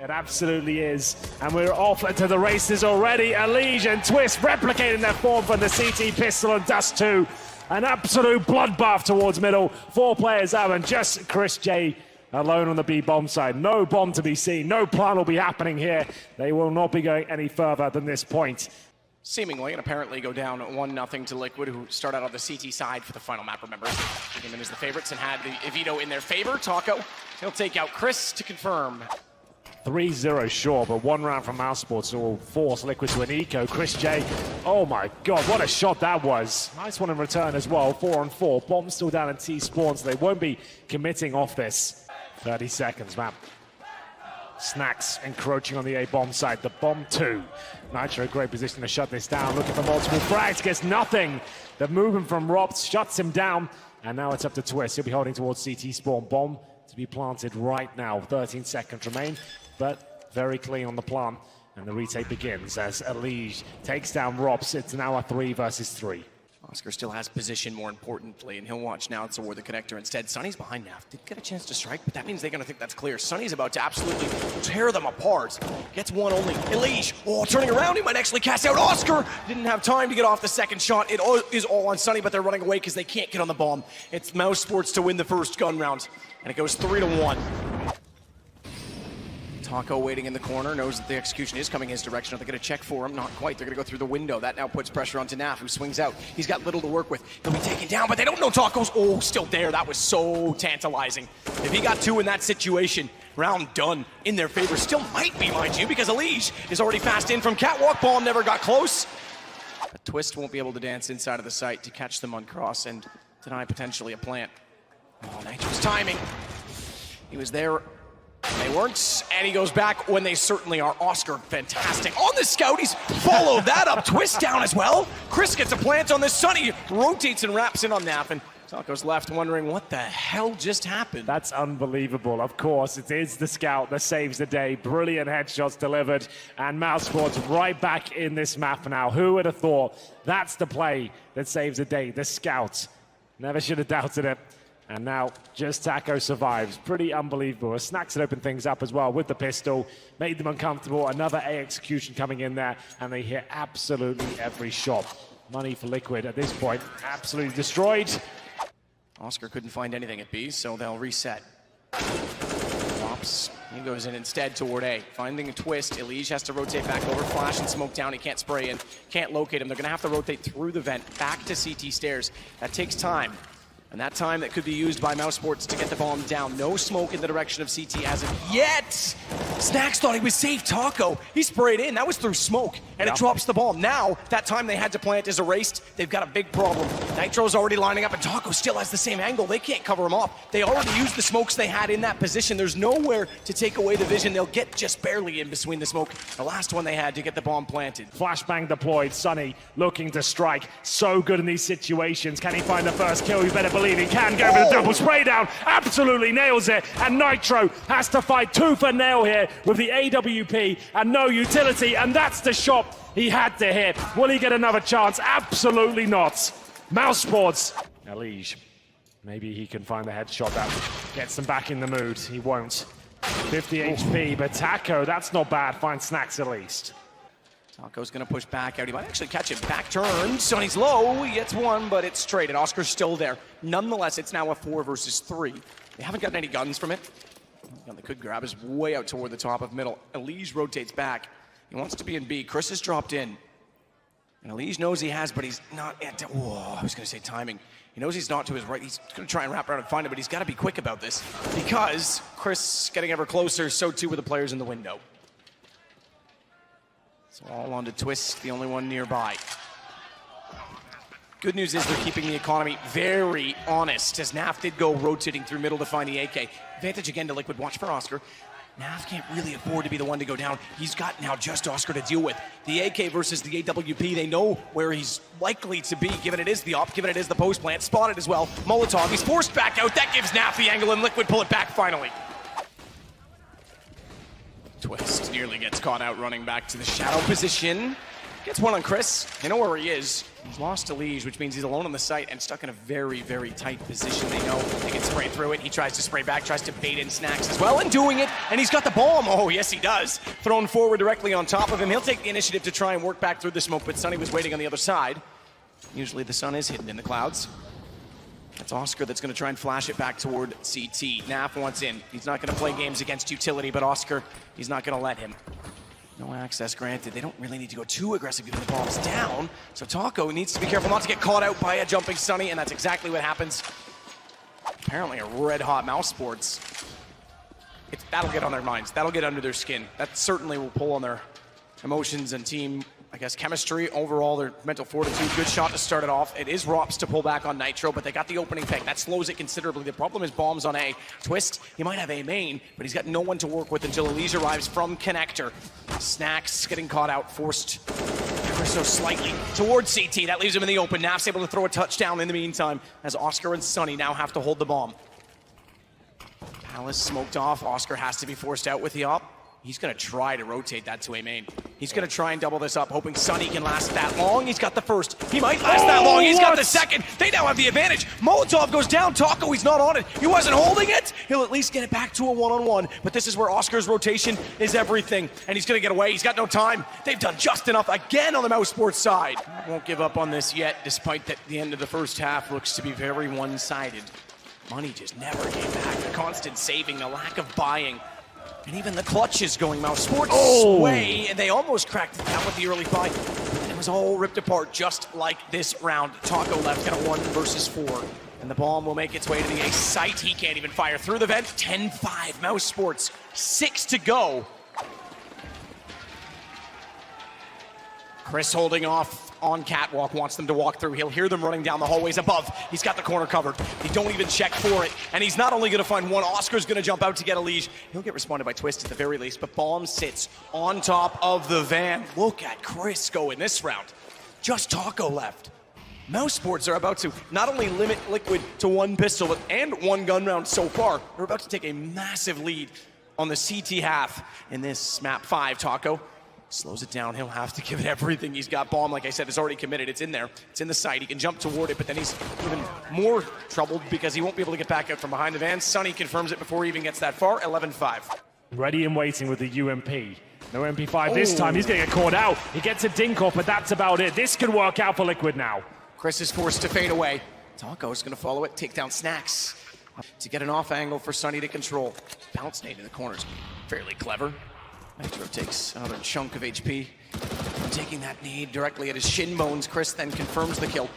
It absolutely is. And we're off to the races already. Elige and Twist replicating their form from the CT Pistol and Dust 2. An absolute bloodbath towards middle. 4 players out and just Chris J alone on the B bomb side. No bomb to be seen. No plan will be happening here. They will not be going any further than this point. Seemingly and apparently go down 1-0 to Liquid, who start out on the CT side for the final map, remember. Came in as the favorites and had the Evito in their favor. Taco, he'll take out Chris to confirm. 3-0 sure, but 1 round from Mousesports will force Liquid to an eco. Chris J, oh my god, what a shot that was. Nice one in return as well, 4-on-4. Bomb still down in T spawn, so they won't be committing off this. 30 seconds, man. Snacks encroaching on the A bomb side, the bomb 2. Nitro, great position to shut this down, looking for multiple frags, gets nothing. The movement from Robs shuts him down, and now it's up to Twist. He'll be holding towards CT spawn. Bomb to be planted right now, 13 seconds remain, but very clean on the plant, and the retake begins as Elige takes down Robs. It's now a 3 versus 3. Oscar still has position, more importantly, and he'll watch now toward the connector instead. Sunny's behind now. Didn't get a chance to strike, but that means they're going to think that's clear. Sunny's about to absolutely tear them apart. Gets one only. Elige, oh, turning around, he might actually cast out Oscar. Didn't have time to get off the second shot. It is all on Sunny, but they're running away because they can't get on the bomb. It's Mousesports to win the first gun round, and it goes 3-1. Taco waiting in the corner, knows that the execution is coming his direction. Are they going to check for him? Not quite. They're going to go through the window. That now puts pressure onto Naf, who swings out. He's got little to work with. He'll be taken down, but they don't know Taco's. Oh, still there. That was so tantalizing. If he got 2 in that situation, round done in their favor. Still might be, mind you, because Elige is already fast in from Catwalk. Bomb never got close. But Twist won't be able to dance inside of the site to catch them on cross and deny potentially a plant. Oh, Nitro's timing. He was there. They weren't, and he goes back when they certainly are. Oscar, fantastic. On the scout, he's followed that up. Twist down as well. Chris gets a plant on this. Sunny rotates and wraps in on Naf, and Taco's left wondering what the hell just happened. That's unbelievable. Of course, it is the scout that saves the day. Brilliant headshots delivered, and Mousesports right back in this map now. Who would have thought that's the play that saves the day? The scout. Never should have doubted it. And now just Taco survives. Pretty unbelievable. Snacks had opened things up as well with the pistol, made them uncomfortable. Another A execution coming in there, and they hit absolutely every shot. Money for Liquid at this point, absolutely destroyed. Oscar couldn't find anything at B, so they'll reset. Flops. He goes in instead toward A. Finding a Twist, Elige has to rotate back over, flash and smoke down. He can't spray in, can't locate him. They're going to have to rotate through the vent, back to CT stairs. That takes time. And that time that could be used by Mousesports to get the bomb down. No smoke in the direction of CT as of yet. Snacks thought he was safe. Taco, he sprayed in. That was through smoke, and it drops the bomb. Now, that time they had to plant is erased. They've got a big problem. Nitro's already lining up, and Taco still has the same angle. They can't cover him off. They already used the smokes they had in that position. There's nowhere to take away the vision. They'll get just barely in between the smoke. The last one they had to get the bomb planted. Flashbang deployed. Sunny looking to strike. So good in these situations. Can he find the first kill? You better believe he can. Go for the double spray down. Absolutely nails it. And Nitro has to fight tooth and nail here with the AWP and no utility. And that's the shot he had to hit. Will he get another chance? Absolutely not. Mousesports. Elige. Maybe he can find the headshot that gets them back in the mood. He won't. 50 HP, but Taco, that's not bad. Find Snacks at least. Taco's going to push back out. He might actually catch it. Back turn. Sonny's low. He gets one, but it's straight, and Oscar's still there. Nonetheless, it's now a 4 versus 3. They haven't gotten any guns from it. They could grab his way out toward the top of middle. Elige rotates back. He wants to be in B. Chris has dropped in. And Elige knows he has, but he's not at... Oh, I was going to say timing. He knows he's not to his right. He's going to try and wrap around and find it, but he's got to be quick about this because Chris getting ever closer, so too with the players in the window. So all on to Twist, the only one nearby. Good news is they're keeping the economy very honest, as Naf did go rotating through middle to find the AK. Advantage again to Liquid. Watch for Oscar. Naf can't really afford to be the one to go down. He's got now just Oscar to deal with. The AK versus the AWP, they know where he's likely to be, given it is the op, given it is the post plant. Spotted as well. Molotov, he's forced back out. That gives Naf the angle, and Liquid pull it back finally. Twist nearly gets caught out running back to the shadow position. Gets one on Chris. They know where he is. He's lost to Liege, which means he's alone on the site and stuck in a very, very tight position. They know they can spray through it. He tries to spray back, tries to bait in Snacks as well, and doing it, and he's got the bomb. Oh, yes, he does. Thrown forward directly on top of him. He'll take the initiative to try and work back through the smoke, but Sunny was waiting on the other side. Usually the sun is hidden in the clouds. That's Oscar that's going to try and flash it back toward CT. Naf wants in. He's not going to play games against utility, but Oscar, he's not going to let him. No access granted. They don't really need to go too aggressive getting the bombs down. So Taco needs to be careful not to get caught out by a jumping Sunny, and that's exactly what happens. Apparently a red-hot Mousesports. That'll get on their minds. That'll get under their skin. That certainly will pull on their emotions and team, I guess, chemistry. Overall, their mental fortitude. Good shot to start it off. It is Rops to pull back on Nitro, but they got the opening pick. That slows it considerably. The problem is bombs on A. Twist, he might have A main, but he's got no one to work with until Elise arrives from Connector. Snacks getting caught out, forced ever so slightly towards CT. That leaves him in the open. Naf's able to throw a touchdown in the meantime, as Oscar and Sunny now have to hold the bomb. Palace smoked off. Oscar has to be forced out with the op. He's going to try to rotate that to A main. He's going to try and double this up, hoping Sunny can last that long. He's got the first. He might last that long. He's got the second. They now have the advantage. Molotov goes down. Taco, he's not on it. He wasn't holding it. He'll at least get it back to a one-on-one. But this is where Oscar's rotation is everything. And he's going to get away. He's got no time. They've done just enough again on the Mousesports side. Won't give up on this yet, despite that the end of the first half looks to be very one-sided. Money just never came back. The constant saving, the lack of buying. And even the clutch is going Mousesports' way, and they almost cracked it down with the early fight. And it was all ripped apart, just like this round. Taco left at a 1 versus 4. And the bomb will make its way to the A site. He can't even fire through the vent. 10-5, Mousesports, 6 to go. Chris holding off on catwalk, wants them to walk through. He'll hear them running down the hallways above. He's got the corner covered. He don't even check for it. And he's not only going to find one, Oscar's going to jump out to get a leash. He'll get responded by Twist at the very least, but bomb sits on top of the van. Look at Chris go in this round. Just Taco left. Mousesports are about to not only limit Liquid to 1 pistol and 1 gun round so far, they're about to take a massive lead on the CT half in this map 5. Taco slows it down. He'll have to give it everything. He's got bomb, like I said, is already committed. It's in there. It's in the site. He can jump toward it, but then he's even more troubled because he won't be able to get back out from behind the van. Sunny confirms it before he even gets that far. 11-5. Ready and waiting with the UMP. No MP5 this time. He's going to get caught out. He gets a dink off, but that's about it. This could work out for Liquid now. Chris is forced to fade away. Taco's going to follow it, take down Snacks to get an off angle for Sunny to control. Bounce nade in the corners. Fairly clever. Nitro takes another chunk of HP. Taking that nade directly at his shin bones. Chris then confirms the kill.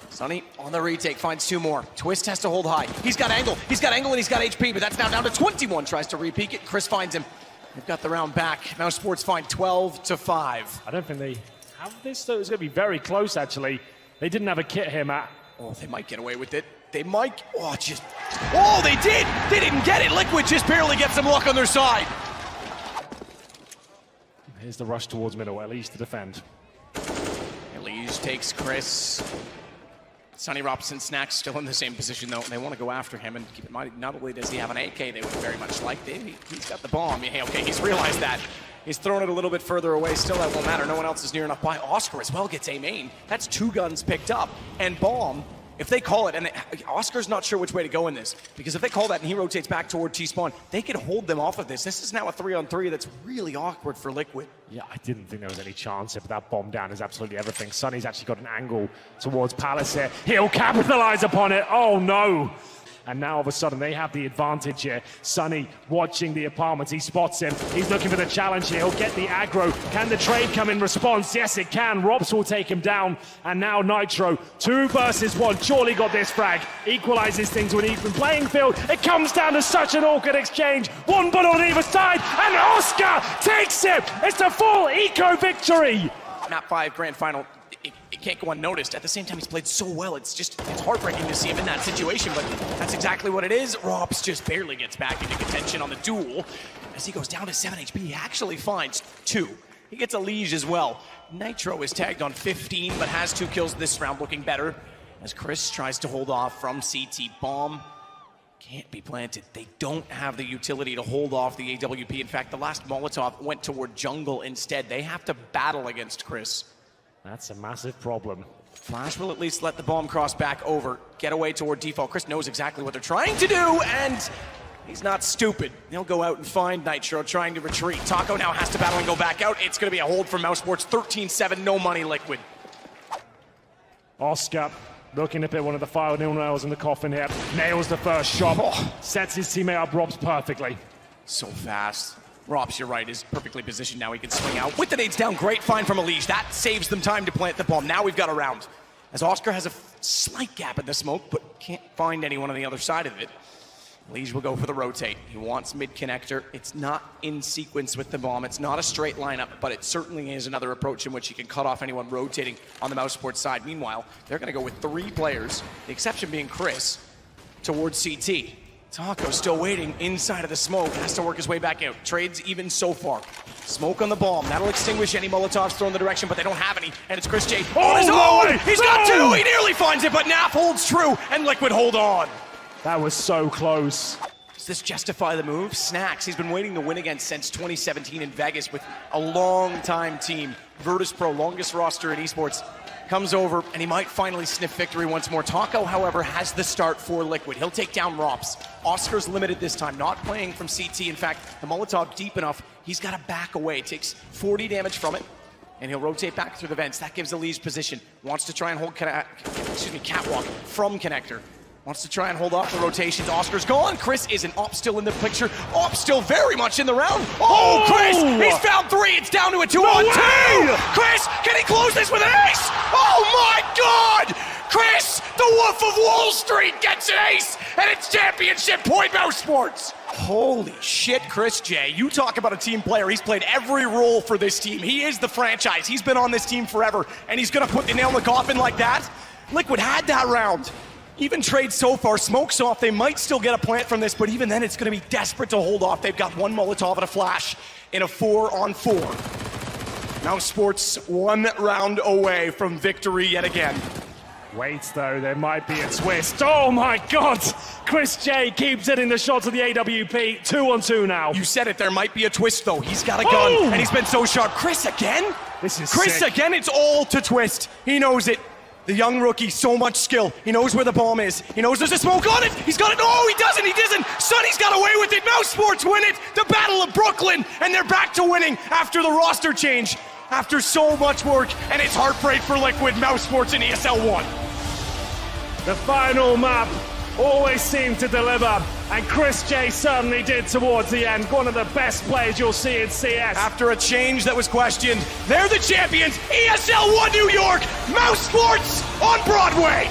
Sunny on the retake finds 2 more. Twist has to hold high. He's got angle. He's got angle and he's got HP, but that's now down to 21. Tries to re-peek it. Chris finds him. They've got the round back. Mousesports find 12-5. I don't think they have this, though. It's going to be very close, actually. They didn't have a kit here, Matt. Oh, they might get away with it. They might. Oh, they did. They didn't get it. Liquid just barely gets some luck on their side. Here's the rush towards middle, at least to defend. Elise takes Chris. Sunny Robson Snacks still in the same position, though. They want to go after him, and keep in mind, not only does he have an AK, they would very much like it. He's got the bomb. Hey, okay, he's realized that. He's thrown it a little bit further away. Still, that won't matter. No one else is near enough by. Oscar as well gets a main. That's 2 guns picked up. And bomb, if they call it, and Oscar's not sure which way to go in this, because if they call that and he rotates back toward T-spawn, they could hold them off of this. This is now a 3-on-3 that's really awkward for Liquid. Yeah, I didn't think there was any chance if that bomb down is absolutely everything. Sunny's actually got an angle towards Palace here. He'll capitalize upon it. Oh, no. And now all of a sudden they have the advantage here. Sunny watching the apartments. He spots him. He's looking for the challenge here. He'll get the aggro. Can the trade come in response? Yes, it can. Robs will take him down. And now Nitro, 2 versus 1. Surely got this frag. Equalizes things to an even playing field. It comes down to such an awkward exchange. 1 bullet on either side. And Oscar takes it. It's a full eco victory. Map 5 grand final. It can't go unnoticed. At the same time, he's played so well. It's heartbreaking to see him in that situation, but that's exactly what it is. Robs just barely gets back into contention on the duel. As he goes down to 7 HP, he actually finds 2. He gets a Liege as well. Nitro is tagged on 15, but has 2 kills this round, looking better. As Chris tries to hold off from CT. Bomb can't be planted. They don't have the utility to hold off the AWP. In fact, the last Molotov went toward jungle instead. They have to battle against Chris. That's a massive problem. Flash will at least let the bomb cross back over, get away toward default. Chris knows exactly what they're trying to do, and he's not stupid. He'll go out and find Nitro trying to retreat. Taco now has to battle and go back out. It's going to be a hold for Mousesports. 13-7, no money, Liquid. Oscar looking to put one of the final nails in the coffin here. Nails the first shot. Sets his teammate up Robs perfectly. So fast. Robs, you're right, is perfectly positioned now. He can swing out. With the nades down, great find from Mirage. That saves them time to plant the bomb. Now we've got a round. As Oscar has a slight gap in the smoke, but can't find anyone on the other side of it. Mirage will go for the rotate. He wants mid-connector. It's not in sequence with the bomb. It's not a straight lineup, but it certainly is another approach in which he can cut off anyone rotating on the Mousesports side. Meanwhile, they're going to go with 3 players, the exception being Chris, towards CT. Taco still waiting inside of the smoke, has to work his way back out. Trades even so far. Smoke on the bomb, that'll extinguish any Molotovs thrown in the direction, but they don't have any, and it's Chris J on his own! He's got 2, he nearly finds it, but Naf holds true, and Liquid hold on. That was so close. Does this justify the move? Snacks, he's been waiting to win against since 2017 in Vegas with a long-time team. Virtus Pro, longest roster in esports, comes over, and he might finally sniff victory once more. Taco, however, has the start for Liquid. He'll take down Rops. Oscar's limited this time, not playing from CT. In fact, the Molotov deep enough, he's got to back away. Takes 40 damage from it, and he'll rotate back through the vents. That gives Elise position. Wants to try and hold Catwalk from Connector. Wants to try and hold off the rotations. Oscar's gone. Chris isn't. Op still in the picture. Op still very much in the round. Oh, Chris! He's found 3. It's down to a 2-on-2. Chris, can he close this with an ace? Oh my God! Chris, the Wolf of Wall Street, gets an ace, and it's championship point Mousesports. Holy shit, Chris J. You talk about a team player. He's played every role for this team. He is the franchise. He's been on this team forever, and he's gonna put the nail in the coffin like that? Liquid had that round. Even trade so far, smoke's off. They might still get a plant from this, but even then it's going to be desperate to hold off. They've got 1 Molotov and a flash in a 4-on-4. Mousesports 1 round away from victory yet again. Wait, though, there might be a twist. Oh my God! Chris J keeps hitting the shots of the AWP. 2-on-2 now. You said it, there might be a twist though. He's got a gun, and he's been so sharp. Chris again? This is Chris sick. again, it's all to twist. He knows it. The young rookie, so much skill. He knows where the bomb is. He knows there's a smoke on it. He's got it. No, he doesn't. He doesn't. Sonny's got away with it. Mousesports win it. The Battle of Brooklyn. And they're back to winning after the roster change. After so much work. And it's heartbreak for Liquid. Mousesports in ESL 1. The final map always seemed to deliver. And Chris J certainly did towards the end. One of the best players you'll see in CS. After a change that was questioned, they're the champions. ESL 1 New York. Mousesports on Broadway.